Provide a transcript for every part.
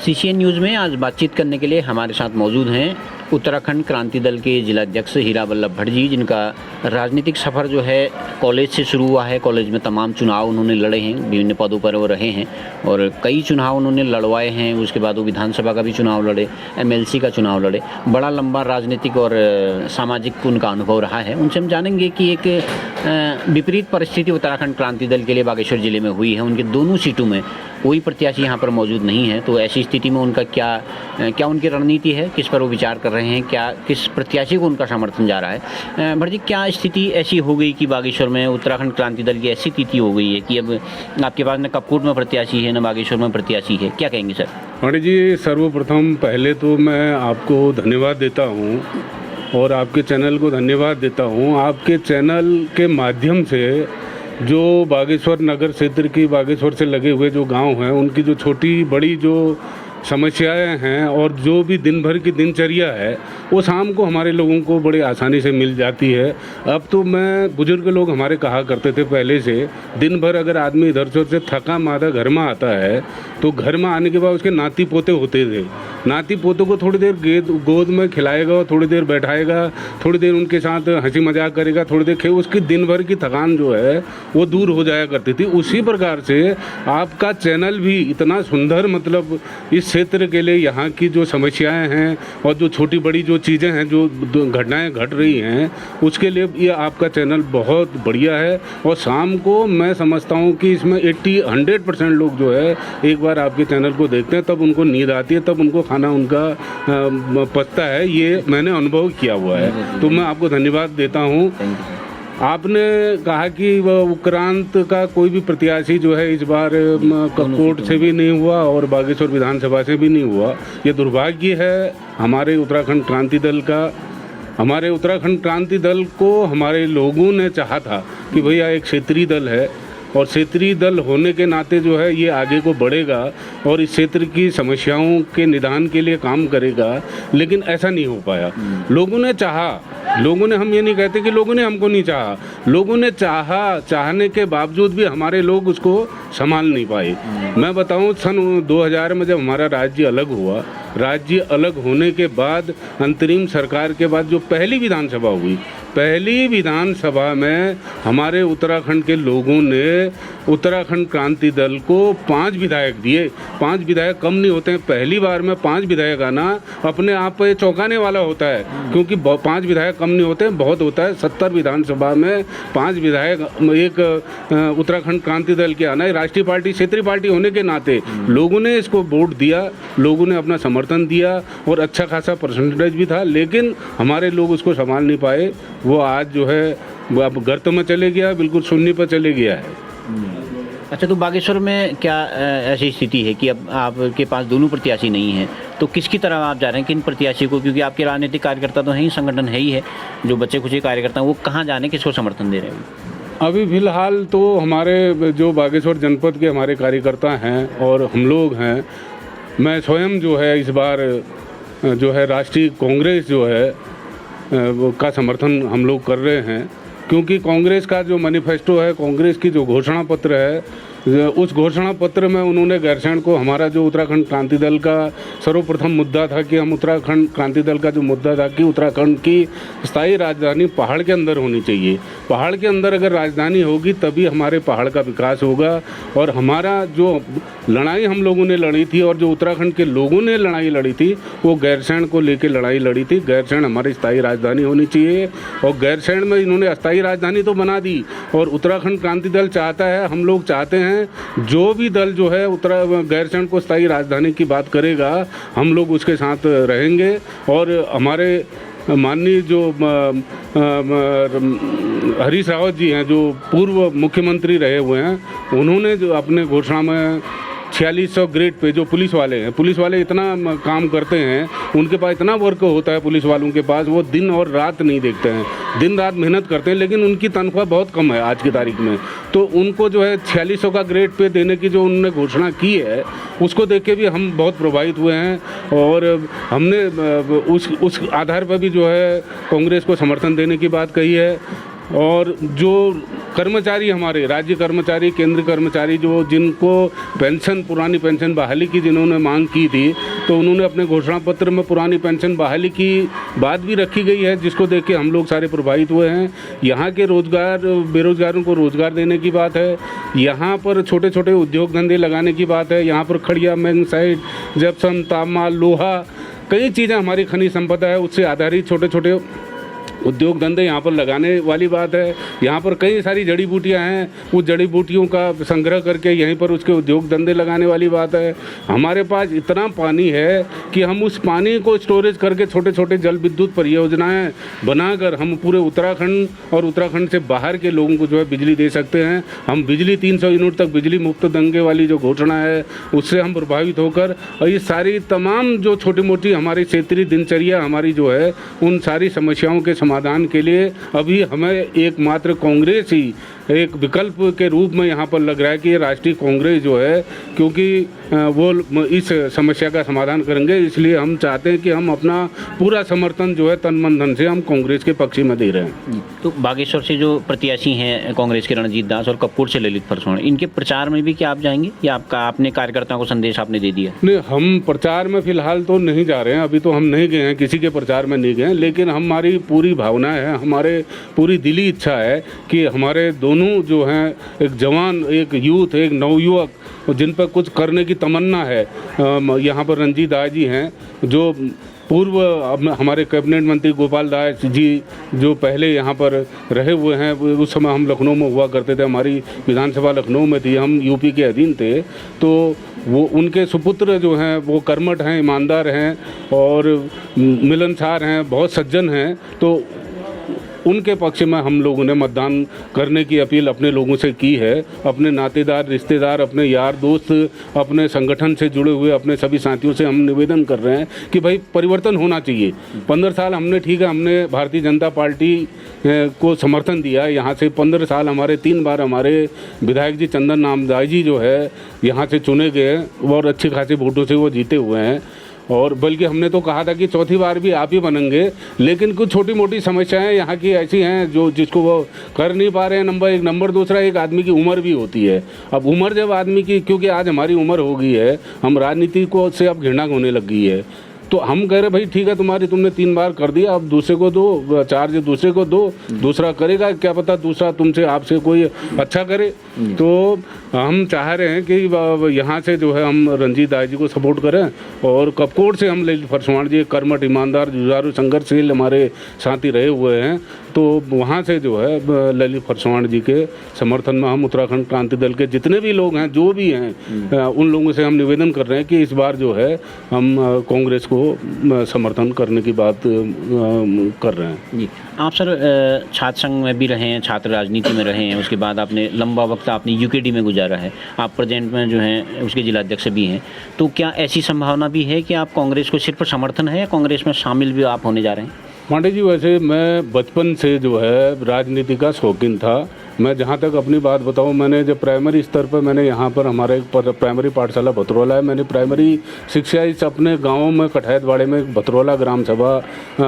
CCN news में आज बातचीत करने के लिए हमारे साथ मौजूद हैं उत्तराखंड क्रांति दल के जिला अध्यक्ष हीरा वल्लभ भट्ट जी, जिनका राजनीतिक सफ़र जो है कॉलेज से शुरू हुआ है। कॉलेज में तमाम चुनाव उन्होंने लड़े हैं, विभिन्न पदों पर वो रहे हैं और कई चुनाव उन्होंने लड़वाए हैं। उसके बाद वो विधानसभा का भी चुनाव लड़े, एमएलसी का चुनाव लड़े। बड़ा लंबा राजनीतिक और सामाजिक उनका अनुभव रहा है। उनसे हम जानेंगे कि एक विपरीत परिस्थिति उत्तराखंड क्रांति दल के लिए बागेश्वर जिले में हुई है। उनके दोनों सीटों में कोई प्रत्याशी यहाँ पर मौजूद नहीं है, तो ऐसी स्थिति में उनका क्या उनकी रणनीति है, किस पर वो विचार कर रहे हैं, किस प्रत्याशी को उनका समर्थन जा रहा है। भट्ट जी, क्या स्थिति ऐसी हो गई कि बागेश्वर में उत्तराखंड क्रांति दल की ऐसी स्थिति हो गई है कि अब आपके पास न कपकोट में प्रत्याशी है न बागेश्वर में प्रत्याशी है, क्या कहेंगे सर? पांडे जी, सर्वप्रथम पहले तो मैं आपको धन्यवाद देता हूँ और आपके चैनल को धन्यवाद देता हूँ। आपके चैनल के माध्यम से जो बागेश्वर नगर क्षेत्र की, बागेश्वर से लगे हुए जो गांव हैं, उनकी जो छोटी बड़ी जो समस्याएं हैं और जो भी दिन भर की दिनचर्या है वो शाम को हमारे लोगों को बड़ी आसानी से मिल जाती है। अब तो बुजुर्ग लोग हमारे कहा करते थे पहले से, दिन भर अगर आदमी इधर से थका मादा घर में आता है तो घर में आने के बाद उसके नाती पोते होते थे। नाती पोतों को थोड़ी देर गोद में खिलाएगा, थोड़ी देर बैठाएगा, थोड़ी देर उनके साथ हंसी मजाक करेगा, थोड़ी देर उसकी दिन भर की थकान जो है वो दूर हो जाया करती थी। उसी प्रकार से आपका चैनल भी इतना सुंदर, मतलब इस क्षेत्र के लिए यहाँ की जो समस्याएं हैं और जो छोटी बड़ी जो चीज़ें हैं, जो घटनाएं घट रही हैं, उसके लिए ये आपका चैनल बहुत बढ़िया है। और शाम को मैं समझता हूँ कि इसमें 100% लोग जो है एक बार आपके चैनल को देखते हैं, तब उनको नींद आती है, तब उनको खाना उनका पचता है। ये मैंने अनुभव किया हुआ है, तो मैं आपको धन्यवाद देता हूँ। आपने कहा कि वह उत्क्रांत का कोई भी प्रत्याशी जो है इस बार कपकोट से भी नहीं हुआ और बागेश्वर विधानसभा से भी नहीं हुआ। ये दुर्भाग्य है हमारे उत्तराखंड क्रांति दल का। हमारे उत्तराखंड क्रांति दल को हमारे लोगों ने चाहा था कि भैया एक क्षेत्रीय दल है और क्षेत्रीय दल होने के नाते जो है ये आगे को बढ़ेगा और इस क्षेत्र की समस्याओं के निदान के लिए काम करेगा, लेकिन ऐसा नहीं हो पाया। लोगों ने चाहा, लोगों ने, हम ये नहीं कहते कि लोगों ने हमको नहीं चाहा, लोगों ने चाहा, चाहने के बावजूद भी हमारे लोग उसको संभाल नहीं पाए। मैं बताऊं, सन 2000 में जब हमारा राज्य अलग हुआ, राज्य अलग होने के बाद अंतरिम सरकार के बाद जो पहली विधानसभा हुई, पहली विधानसभा में हमारे उत्तराखंड के लोगों ने उत्तराखंड क्रांति दल को 5 विधायक दिए। 5 विधायक कम नहीं होते हैं। पहली बार में 5 विधायक आना अपने आप पे चौंकाने वाला होता है, क्योंकि 5 विधायक कम नहीं होते हैं, बहुत होता है। 70 विधानसभा में 5 विधायक एक उत्तराखंड क्रांति दल के आना है। राष्ट्रीय पार्टी, क्षेत्रीय पार्टी होने के नाते लोगों ने इसको वोट दिया, लोगों ने अपना समर्थन दिया और अच्छा खासा परसेंटेज भी था, लेकिन हमारे लोग उसको संभाल नहीं पाए। वो आज जो है वो अब गर्त में चले गया, बिल्कुल शून्य पर चले गया है। अच्छा, तो बागेश्वर में क्या ऐसी स्थिति है कि अब आपके पास दोनों प्रत्याशी नहीं हैं, तो किसकी तरफ आप जा रहे हैं, किन प्रत्याशी को? क्योंकि आपके राजनीतिक कार्यकर्ता तो हैं ही, संगठन है ही है, जो बच्चे कुछ कार्यकर्ता हैं वो कहाँ जा रहे हैं, किसको समर्थन दे रहे हैं? अभी फिलहाल तो हमारे जो बागेश्वर जनपद के हमारे कार्यकर्ता हैं और हम लोग हैं, मैं स्वयं जो है इस बार जो है राष्ट्रीय कांग्रेस जो है का समर्थन हम लोग कर रहे हैं, क्योंकि कांग्रेस का जो मैनिफेस्टो है, कांग्रेस की जो घोषणा पत्र है, उस घोषणा पत्र में उन्होंने गैरसैंण को, हमारा जो उत्तराखंड क्रांति दल का सर्वप्रथम मुद्दा था कि हम उत्तराखंड क्रांति दल का जो मुद्दा था कि उत्तराखंड की स्थायी राजधानी पहाड़ के अंदर होनी चाहिए। पहाड़ के अंदर अगर राजधानी होगी तभी हमारे पहाड़ का विकास होगा। और हमारा जो लड़ाई हम लोगों ने लड़ी थी और जो उत्तराखंड के लोगों ने लड़ाई लड़ी थी, वो गैरसैंण को लेकर लड़ाई लड़ी थी। गैरसैंण हमारी स्थायी राजधानी होनी चाहिए और गैरसैंण में इन्होंने अस्थायी राजधानी तो बना दी। और उत्तराखंड क्रांति दल चाहता है, हम लोग चाहते हैं, जो भी दल जो है गैरसैंण को स्थायी राजधानी की बात करेगा, हम लोग उसके साथ रहेंगे। और हमारे माननीय जो हरीश रावत जी हैं, जो पूर्व मुख्यमंत्री रहे हुए हैं, उन्होंने जो अपने घोषणा में 4600 ग्रेड पे जो पुलिस वाले हैं, पुलिस वाले इतना काम करते हैं, उनके पास इतना वर्क होता है पुलिस वालों के पास, वो दिन और रात नहीं देखते हैं, दिन रात मेहनत करते हैं, लेकिन उनकी तनख्वाह बहुत कम है आज की तारीख में। तो उनको जो है 4600 का ग्रेड पे देने की जो उन्होंने घोषणा की है, उसको देख के भी हम बहुत प्रभावित हुए हैं और हमने उस आधार पर भी जो है कांग्रेस को समर्थन देने की बात कही है। और जो कर्मचारी हमारे राज्य कर्मचारी, केंद्रीय कर्मचारी जो जिनको पेंशन, पुरानी पेंशन बहाली की जिन्होंने मांग की थी, तो उन्होंने अपने घोषणा पत्र में पुरानी पेंशन बहाली की बात भी रखी गई है, जिसको देख के हम लोग सारे प्रभावित हुए हैं। यहाँ के बेरोजगारों को रोजगार देने की बात है, यहाँ पर छोटे छोटे उद्योग धंधे लगाने की बात है, यहाँ पर खड़िया, मैग्नेसाइट, जिप्सम, तांबा, लोहा, कई चीज़ें हमारी खनिज संपदा है उससे आधारित छोटे छोटे उद्योग धंधे यहाँ पर लगाने वाली बात है। यहाँ पर कई सारी जड़ी बूटियाँ हैं, उस जड़ी बूटियों का संग्रह करके यहीं पर उसके उद्योग धंधे लगाने वाली बात है। हमारे पास इतना पानी है कि हम उस पानी को स्टोरेज करके छोटे छोटे जल विद्युत परियोजनाएं बनाकर हम पूरे उत्तराखंड और उत्तराखंड से बाहर के लोगों को जो है बिजली दे सकते हैं। हम बिजली 300 यूनिट तक बिजली मुफ्त देंगे वाली जो घोषणा है उससे हम प्रभावित होकर, और ये सारी तमाम जो छोटी मोटी हमारी क्षेत्रीय दिनचर्या हमारी जो है उन सारी समस्याओं के समाधान के लिए अभी हमें एकमात्र कांग्रेस ही एक विकल्प के रूप में यहाँ पर लग रहा है कि ये राष्ट्रीय कांग्रेस जो है, क्योंकि वो इस समस्या का समाधान करेंगे। इसलिए हम चाहते हैं कि हम अपना पूरा समर्थन जो है तन मन धन से हम कांग्रेस के पक्ष में दे रहे हैं। तो बागेश्वर से जो प्रत्याशी हैं कांग्रेस के रणजीत दास और कपूर से ललित फरसवाण, इनके प्रचार में भी क्या आप जाएंगे या आपने कार्यकर्ताओं को संदेश आपने दे दिया? नहीं, हम प्रचार में फिलहाल तो नहीं जा रहे हैं, अभी तो हम नहीं गए हैं, किसी के प्रचार में नहीं गए, लेकिन हमारी पूरी भावना है, हमारे पूरी दिली इच्छा है कि हमारे दोनों जो हैं, एक जवान, एक यूथ, एक नवयुवक जिन पर कुछ करने की तमन्ना है, यहाँ पर रंजीत दास जी हैं जो पूर्व हमारे कैबिनेट मंत्री गोपाल दास जी जो पहले यहाँ पर रहे हुए हैं, उस समय हम लखनऊ में हुआ करते थे, हमारी विधानसभा लखनऊ में थी, हम यूपी के अधीन थे, तो वो उनके सुपुत्र जो हैं वो कर्मठ हैं, ईमानदार हैं और मिलनसार हैं, बहुत सज्जन हैं। तो उनके पक्ष में हम लोगों ने मतदान करने की अपील अपने लोगों से की है। अपने नातेदार, रिश्तेदार, अपने यार दोस्त, अपने संगठन से जुड़े हुए अपने सभी साथियों से हम निवेदन कर रहे हैं कि भाई परिवर्तन होना चाहिए। 15 साल हमने, ठीक है, हमने भारतीय जनता पार्टी को समर्थन दिया। यहाँ से 15 साल हमारे 3 बार हमारे विधायक जी चंदन नामदाई जी जो है यहाँ से चुने गए और अच्छे खासे वोटों से वो जीते हुए हैं, और बल्कि हमने तो कहा था कि चौथी बार भी आप ही बनेंगे। लेकिन कुछ छोटी मोटी समस्याएं यहाँ की ऐसी हैं जो जिसको वो कर नहीं पा रहे हैं, नंबर एक। नंबर दूसरा, एक आदमी की उम्र भी होती है। अब उम्र जब आदमी की, क्योंकि आज हमारी उम्र हो गई है, हम राजनीति को से अब घृणा होने लग गई है, तो हम कह रहे भाई ठीक है, तुमने 3 बार कर दिया, अब दूसरे को दो, चार्ज दूसरे को दो, दूसरा करेगा, क्या पता दूसरा तुमसे आपसे कोई अच्छा करे। तो हम चाह रहे हैं कि यहाँ से जो है हम रंजीत दास जी को सपोर्ट करें, और कपकोट से हम ललित फरसवाण जी, कर्मठ, ईमानदार, जुझारू, संघर्षशील हमारे साथी रहे हुए हैं, तो वहाँ से जो है ललित फरसवाण जी के समर्थन में हम उत्तराखंड क्रांति दल के जितने भी लोग हैं, जो भी हैं, उन लोगों से हम निवेदन कर रहे हैं कि इस बार जो है हम कांग्रेस को समर्थन करने की बात कर रहे हैं। जी, आप सर छात्र संघ में भी रहे हैं, छात्र राजनीति में रहे हैं, उसके बाद आपने लंबा वक्त आपने यूकेडी में गुजारा है, आप प्रेजेंट में जो हैं उसके जिलाध्यक्ष भी हैं, तो क्या ऐसी संभावना भी है कि आप कांग्रेस को सिर्फ समर्थन है या कांग्रेस में शामिल भी आप होने जा रहे हैं? पांडे जी, वैसे मैं बचपन से जो है राजनीति का शौकीन था। मैं जहाँ तक अपनी बात बताऊँ, मैंने जब प्राइमरी स्तर पर मैंने यहाँ पर हमारे एक प्राइमरी पाठशाला भतरवाला है, मैंने प्राइमरी शिक्षा इस अपने गाँव में कठैतवाड़े में भतरवाला ग्राम सभा,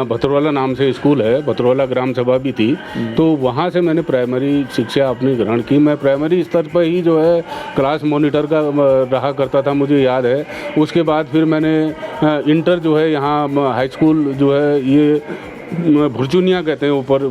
भतरवाला नाम से स्कूल है, भतरवाला ग्राम सभा भी थी, तो वहाँ से मैंने प्राइमरी शिक्षा अपनी ग्रहण की। मैं प्राइमरी स्तर पर ही जो है क्लास मॉनिटर का रहा करता था, मुझे याद है। उसके बाद फिर मैंने इंटर जो है यहाँ हाई स्कूल जो है ये भुरचुनिया कहते हैं ऊपर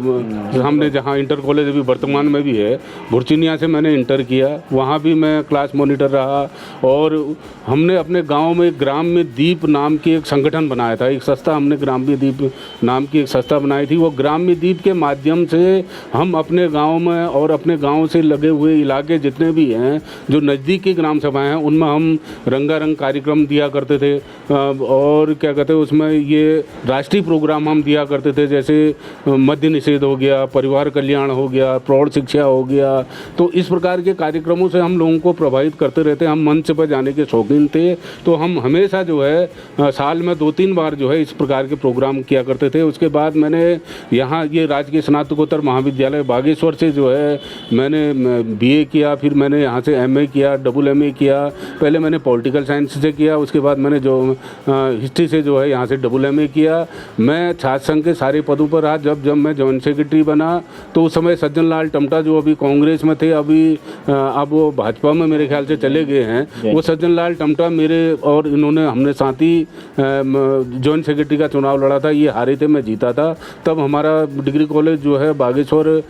हमने, जहाँ इंटर कॉलेज अभी वर्तमान में भी है, भुरचुनिया से मैंने इंटर किया, वहाँ भी मैं क्लास मॉनिटर रहा। और हमने अपने गांव में ग्राम में दीप नाम की एक संगठन बनाया था, एक संस्था, हमने ग्राम में दीप नाम की एक संस्था बनाई थी। वो ग्राम में दीप के माध्यम से हम अपने गाँव में और अपने गाँव से लगे हुए इलाके जितने भी हैं, जो नज़दीक की ग्राम सभाएँ हैं, उनमें हम रंगारंग कार्यक्रम दिया करते थे, और क्या कहते हैं उसमें ये राष्ट्रीय प्रोग्राम हम दिया करते थे, जैसे मद्य निषेध हो गया, परिवार कल्याण हो गया, प्रौढ़ शिक्षा हो गया। तो इस प्रकार के कार्यक्रमों से हम लोगों को प्रभावित करते रहते। हम मंच पर जाने के शौकीन थे, तो हम हमेशा जो है साल में 2-3 बार जो है इस प्रकार के प्रोग्राम किया करते थे। उसके बाद मैंने यहाँ ये राजकीय स्नातकोत्तर महाविद्यालय बागेश्वर से जो है मैंने BA किया, फिर मैंने यहाँ से MA किया, MA किया। पहले मैंने पॉलिटिकल साइंस से किया, उसके बाद मैंने जो हिस्ट्री से जो है यहाँ से MA किया। मैं छात्र संघ के सारे पदों पर रहा। जब मैं जॉइंट सेक्रेटरी बना तो उस समय सज्जन लाल टमटा जो अभी कांग्रेस में थे, अभी अब वो भाजपा में मेरे ख्याल से चले गए हैं, वो सज्जन लाल टमटा मेरे और हमने साथ ही जॉइंट सेक्रेटरी का चुनाव लड़ा था। ये हारे थे, मैं जीता था। तब हमारा डिग्री कॉलेज जो है बागेश्वर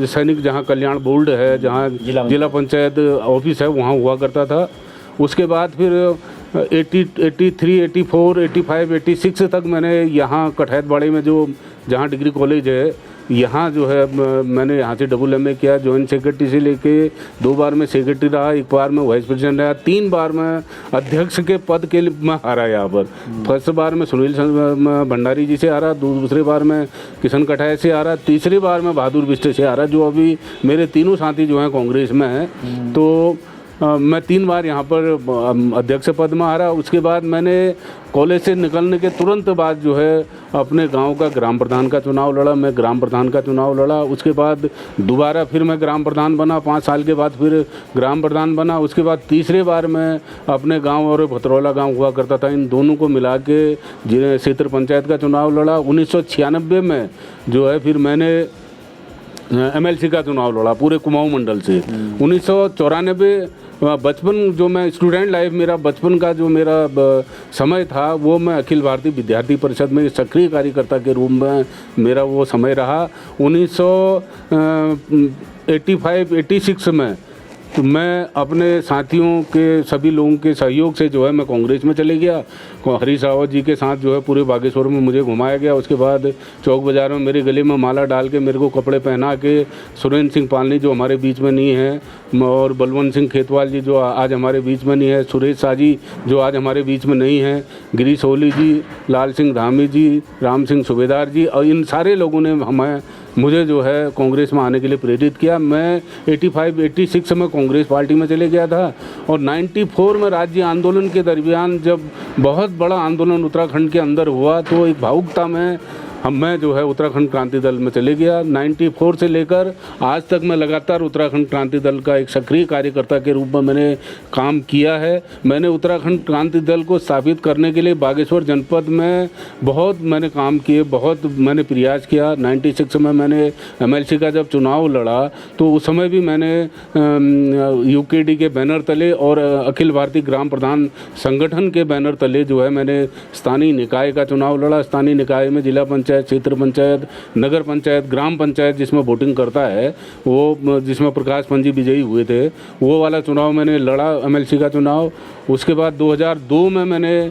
सैनिक, जहाँ कल्याण बोर्ड है, जहाँ जिला पंचायत ऑफिस है, वहाँ हुआ करता था। उसके बाद फिर 83, 84, 85, 86 तक मैंने यहाँ कठैतबाड़ी में जहाँ डिग्री कॉलेज है, यहाँ जो है मैंने यहाँ से MA किया। जॉइंट सेक्रेटरी से लेके 2 बार मैं सेक्रेटरी रहा, 1 बार मैं वाइस प्रेसिडेंट रहा, 3 बार मैं अध्यक्ष के पद के लिए मैं हारा यहाँ पर। फर्स्ट बार मैं सुनील भंडारी जी से हारा, दूसरी बार मैं किशन कठाय से हारा, तीसरी बार मैं बहादुर बिष्ट से हारा, जो अभी मेरे तीनों साथी जो हैं कांग्रेस में हैं। तो मैं 3 बार यहाँ पर अध्यक्ष पद में हारा। उसके बाद मैंने कॉलेज से निकलने के तुरंत बाद जो है अपने गांव का ग्राम प्रधान का चुनाव लड़ा, मैं ग्राम प्रधान का चुनाव लड़ा। उसके बाद दोबारा फिर मैं ग्राम प्रधान बना, 5 साल के बाद फिर ग्राम प्रधान बना। उसके बाद तीसरे बार मैं अपने गांव और भतरौला गांव हुआ करता था, इन दोनों को मिला के क्षेत्र पंचायत का चुनाव लड़ा। 1996 में जो है फिर मैंने MLC का चुनाव लड़ा पूरे कुमाऊं मंडल से। 1994 बचपन जो मैं स्टूडेंट लाइफ, मेरा बचपन का जो मेरा समय था, वो मैं अखिल भारतीय विद्यार्थी परिषद में सक्रिय कार्यकर्ता के रूप में मेरा वो समय रहा। 1985, 86 में तो मैं अपने साथियों के सभी लोगों के सहयोग से जो है मैं कांग्रेस में चले गया। हरीश रावत जी के साथ जो है पूरे बागेश्वर में मुझे घुमाया गया। उसके बाद चौक बाज़ार में मेरे गले में माला डाल के मेरे को कपड़े पहना के सुरेंद्र सिंह पालनी जो हमारे बीच में नहीं है, और बलवंत सिंह खेतवाल जी जो आज हमारे बीच में नहीं है, सुरेश शाह जी जो आज हमारे बीच में नहीं है, गिरीश ओली जी, लाल सिंह धामी जी, राम सिंह सूबेदार जी, और इन सारे लोगों ने मुझे जो है कांग्रेस में आने के लिए प्रेरित किया। मैं 85, 86 में कांग्रेस पार्टी में चले गया था, और 94 में राज्य आंदोलन के दरमियान जब बहुत बड़ा आंदोलन उत्तराखंड के अंदर हुआ, तो एक भावुकता में मैं जो है उत्तराखंड क्रांति दल में चले गया। 94 से लेकर आज तक मैं लगातार उत्तराखंड क्रांति दल का एक सक्रिय कार्यकर्ता के रूप में मैंने काम किया है। मैंने उत्तराखंड क्रांति दल को स्थापित करने के लिए बागेश्वर जनपद में बहुत मैंने काम किए, बहुत मैंने प्रयास किया। 96 में मैंने MLC का जब चुनाव लड़ा तो उस समय भी मैंने UKD के बैनर तले और अखिल भारतीय ग्राम प्रधान संगठन के बैनर तले जो है मैंने स्थानीय निकाय का चुनाव लड़ा। स्थानीय निकाय में जिला पंचायत, क्षेत्र पंचायत, नगर पंचायत, ग्राम पंचायत जिसमें वोटिंग करता है, वो जिसमें प्रकाश पंजी विजयी हुए थे, वो वाला चुनाव मैंने लड़ा, MLC का चुनाव। उसके बाद 2002 में मैंने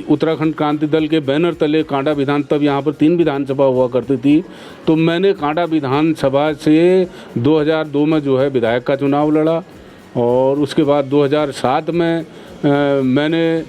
उत्तराखंड क्रांति दल के बैनर तले कांडा विधान, तब यहाँ पर 3 विधानसभा हुआ करती थी, तो मैंने कांडा विधानसभा से 2002 में जो है विधायक का चुनाव लड़ा। और उसके बाद 2007 में मैंने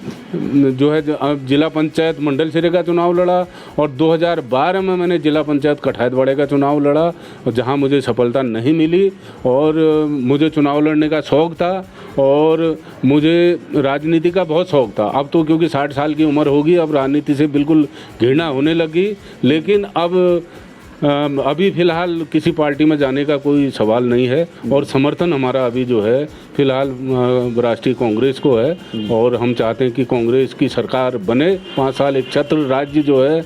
जो है जिला पंचायत मंडल सिरे का चुनाव लड़ा, और 2012 में मैंने जिला पंचायत कठैतबाड़ी का चुनाव लड़ा, और जहां मुझे सफलता नहीं मिली। और मुझे चुनाव लड़ने का शौक़ था और मुझे राजनीति का बहुत शौक़ था। अब तो क्योंकि 60 साल की उम्र होगी, अब राजनीति से बिल्कुल घृणा होने लगी। लेकिन अब अभी फ़िलहाल किसी पार्टी में जाने का कोई सवाल नहीं है, और समर्थन हमारा अभी जो है फ़िलहाल राष्ट्रीय कांग्रेस को है, और हम चाहते हैं कि कांग्रेस की सरकार बने 5 साल। एक छत्र राज्य जो है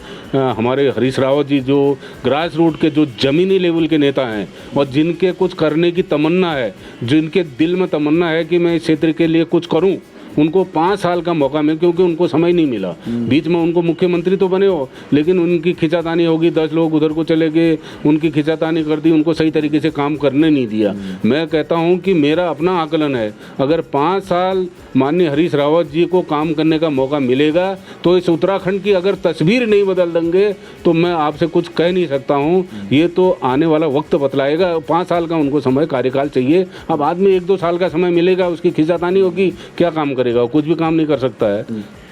हमारे हरीश रावत जी जो ग्रास रूट के जो ज़मीनी लेवल के नेता हैं, और जिनके कुछ करने की तमन्ना है, जिनके दिल में तमन्ना है कि मैं इस क्षेत्र के लिए कुछ करूँ, उनको 5 साल का मौका मिले, क्योंकि उनको समय नहीं मिला। बीच में उनको मुख्यमंत्री तो बने हो, लेकिन उनकी खिंचातानी होगी, 10 लोग उधर को चले गए, उनकी खिंचातानी कर दी, उनको सही तरीके से काम करने नहीं दिया। मैं कहता हूं कि मेरा अपना आकलन है, अगर 5 साल माननीय हरीश रावत जी को काम करने का मौका मिलेगा तो इस उत्तराखंड की अगर तस्वीर नहीं बदल देंगे तो मैं आपसे कुछ कह नहीं सकता हूँ। ये तो आने वाला वक्त बतलाएगा। 5 साल का उनको समय कार्यकाल चाहिए। अब आदमी 1-2 साल का समय मिलेगा, उसकी खिंचातानी होगी, क्या काम करेगा? कुछ भी काम नहीं कर सकता है।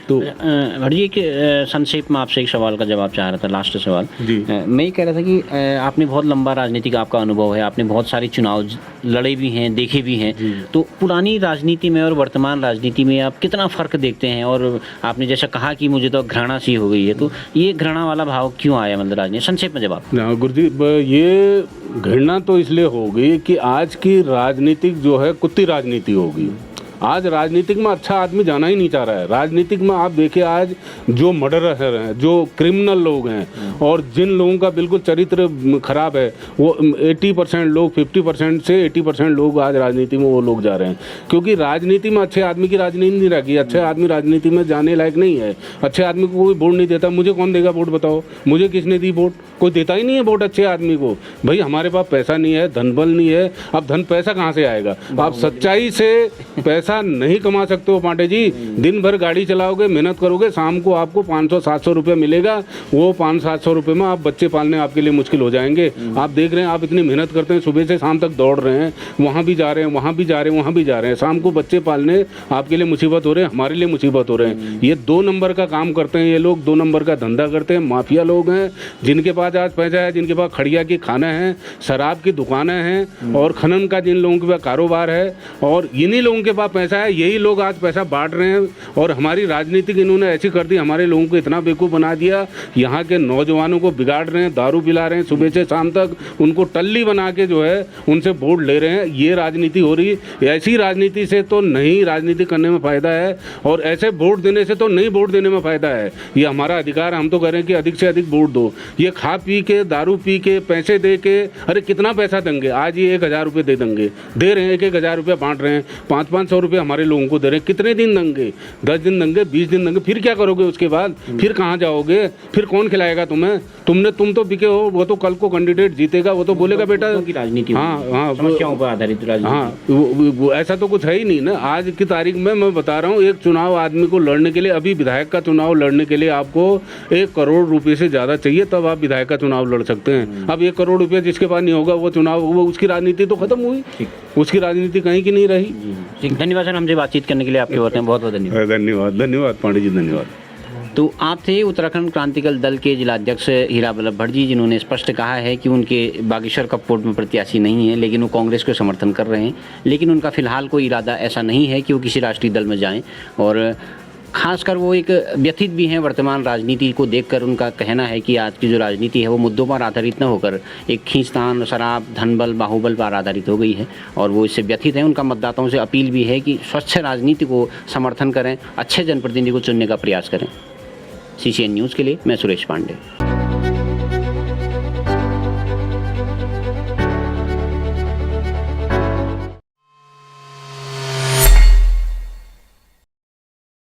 तो भट्ट जी के संक्षेप में आपसे एक सवाल का जवाब चाह रहा था, लास्ट सवाल जी। मैं ये कह रहा था कि आपने बहुत लंबा राजनीतिक आपका अनुभव है, आपने बहुत सारे चुनाव लड़े भी हैं, देखे भी हैं, तो पुरानी राजनीति में और वर्तमान राजनीति में आप कितना फ़र्क देखते हैं? और आपने जैसा कहा कि मुझे तो घृणा सी हो गई है, तो ये घृणा वाला भाव क्यों आया, मतलब राजनीति? संक्षेप में जवाब। गुरुजी, ये घृणा तो इसलिए हो गई कि आज की राजनीतिक जो है कुत्ती राजनीति हो गई। आज राजनीतिक में अच्छा आदमी जाना ही नहीं चाह रहा है। राजनीतिक में आप देखिए आज जो मर्डरर हैं, जो क्रिमिनल लोग हैं और जिन लोगों का बिल्कुल चरित्र खराब है, वो 80% लोग, 50% से 80% लोग आज राजनीति में वो लोग जा रहे हैं। क्योंकि राजनीति में अच्छे आदमी की राजनीति नहीं रखी। अच्छे आदमी राजनीति में जाने लायक नहीं है। अच्छे आदमी को कोई वोट नहीं देता। मुझे कौन देगा वोट बताओ? मुझे किसने दी वोट? कोई देता ही नहीं है वोट अच्छे आदमी को। भाई हमारे पास पैसा नहीं है, धन बल नहीं है। अब धन पैसा कहाँ से आएगा? आप सच्चाई से पैसा नहीं कमा सकते हो पांडे जी। दिन भर गाड़ी चलाओगे, मेहनत करोगे, शाम को आपको 500-700 रुपये मिलेगा। वो 500-700 रुपये में आप बच्चे पालने आपके लिए मुश्किल हो जाएंगे। आप देख रहे हैं, आप इतनी मेहनत करते हैं, सुबह से शाम तक दौड़ रहे हैं, वहाँ भी जा रहे हैं, वहाँ भी जा रहे हैं, वहाँ भी जा रहे हैं। शाम को बच्चे पालने आपके लिए मुसीबत हो रहे हैं, हमारे लिए मुसीबत हो रहे हैं। ये 2 नंबर का काम करते हैं ये लोग, 2 नंबर का धंधा करते हैं। माफिया लोग हैं जिनके पास आज पैसा है, जिनके पास खड़िया की खाना है, शराब की दुकानें हैं और खनन का जिन लोगों के पास कारोबार है, और इन्हीं लोगों के पास पैसा है, यही लोग आज पैसा बांट रहे हैं। और हमारी राजनीतिक इन्होंने ऐसी कर दी, हमारे लोगों को इतना बेवकूफ़ बना दिया, यहाँ के नौजवानों को बिगाड़ रहे हैं, दारू पिला रहे हैं, सुबह से शाम तक उनको टल्ली बना के जो है उनसे वोट ले रहे हैं। ये राजनीति हो रही है। ऐसी राजनीति से तो नहीं राजनीति करने में फ़ायदा है, और ऐसे वोट देने से तो नहीं वोट देने में फ़ायदा है। ये हमारा अधिकार, हम तो कह रहे हैं कि अधिक से अधिक वोट दो। ये खा पी के, दारू पी के, पैसे दे के, अरे कितना पैसा देंगे? आज ये 1000 रुपये दे देंगे, दे रहे हैं, 1-1000 रुपये बांट रहे हैं, 500-500 रुपये हमारे लोगों को दे रहे हैं। कितने दिन देंगे? 10 दिन देंगे, 20 दिन देंगे, फिर क्या करोगे उसके बाद? फिर कहाँ जाओगे? फिर कौन खिलाएगा तुम्हें? तुम तो बिके हो। वो तो कल को कैंडिडेट जीतेगा, वो तो बोलेगा बेटा की राजनीति, हाँ, समस्याओं पर आधारित राजनीति। हाँ, वो ऐसा तो कुछ है ही नहीं ना। आज की तारीख में मैं बता रहा हूँ, एक चुनाव आदमी को लड़ने के लिए, अभी विधायक का चुनाव लड़ने के लिए आपको 1 करोड़ रुपए से ज़्यादा चाहिए, तब आप विधायक का चुनाव लड़ सकते हैं। अब 1 करोड़ रुपया जिसके पास नहीं होगा, वो चुनाव, वो उसकी राजनीति तो खत्म हुई, उसकी राजनीति कहीं की नहीं रही। ठीक, धन्यवाद सर, हमसे बातचीत करने के लिए आपके बहुत बहुत धन्यवाद। धन्यवाद पांडे जी, धन्यवाद। तो आप थे उत्तराखंड क्रांतिकाल दल के जिलाध्यक्ष हीरा बल्लभ भट्ट जी, जिन्होंने स्पष्ट कहा है कि उनके बागेश्वर कपकोट में प्रत्याशी नहीं है, लेकिन वो कांग्रेस को समर्थन कर रहे हैं। लेकिन उनका फिलहाल कोई इरादा ऐसा नहीं है कि वो किसी राष्ट्रीय दल में जाएं, और खासकर वो एक व्यथित भी हैं वर्तमान राजनीति को देखकर। उनका कहना है कि आज की जो राजनीति है वो मुद्दों पर आधारित न होकर एक खींचतान, शराब, धनबल, बाहुबल पर आधारित हो गई है, और वो इससे व्यथित हैं। उनका मतदाताओं से अपील भी है कि स्वच्छ राजनीति को समर्थन करें, अच्छे जनप्रतिनिधि को चुनने का प्रयास करें। CCN न्यूज़ के लिए मैं सुरेश पांडे।